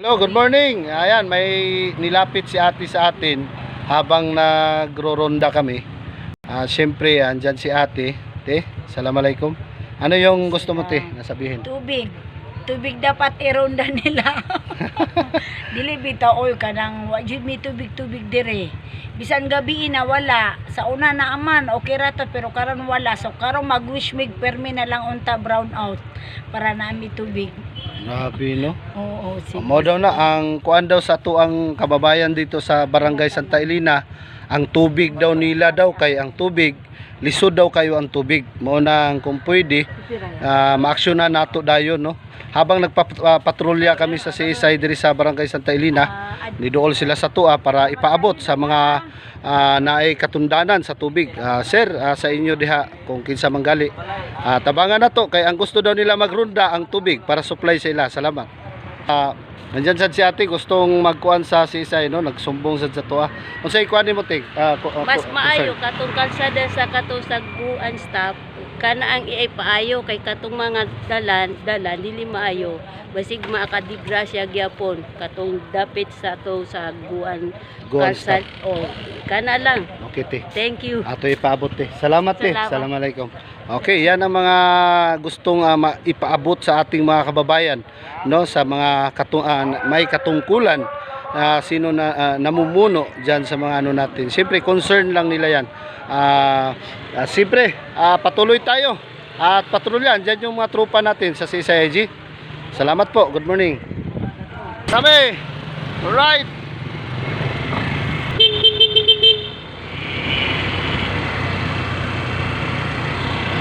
Hello, good morning. Ayan, may nilapit si ate sa atin habang nagro-ronda kami. Siyempre, andyan si ate. Assalamualaikum. Ano yung gusto mo, nasabihin? Tubig. Tubig dapat ironda nila. Dili bitaw oy kanang wa jud mi tubig dire. Bisan gabi na wala. Sa una na aman okay ra to pero karon wala. So karon mag-wish mig permi na lang unta brown out para na mi tubig. Grabe, no? Oo, sige. Mo daw na ang kuan daw sa tuang kababayan dito sa Barangay Santa Elena, ang tubig daw nila daw kay ang tubig lisod daw kayo ang tubig. Mao na ang kung pwede maaksyonan nato dayon, no? Habang nagpapatrolya kami sa CSI diri sa Barangay Santa Elena, nidool sila sa tua para ipaabot sa mga naay katundanan sa tubig. Sir, sa inyo diha kung kinsa manggali. Tabangan na to kay ang gusto daw nila magrunda ang tubig para supply sa ila. Salamat. Nandyan sad si ate gustong magkuan sa CSI, no? Nagsumbong sad sa tua. Unsay kuan nimo tig? Mas maayo katong kalsada sa katong sagbuan staff kana ang iay paayo kay katong mga dalan dili maayo basig maakadigrasya gyapon katong dapit sa to sa guan kalsad kana lang. Okay, te. Thank you. Ato ipaabot, te. Salamat, te. Assalamualaikum. Okay, yan ang mga gustong ipaabot sa ating mga kababayan, no, sa mga may katungkulan sino na namumuno diyan sa mga ano natin. Siyempre concern lang nila yan. Siyempre patuloy tayo at patrolyan diyan yung mga tropa natin sa CSIG. Salamat po. Good morning. Sabi, right.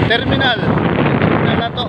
Terminal na to.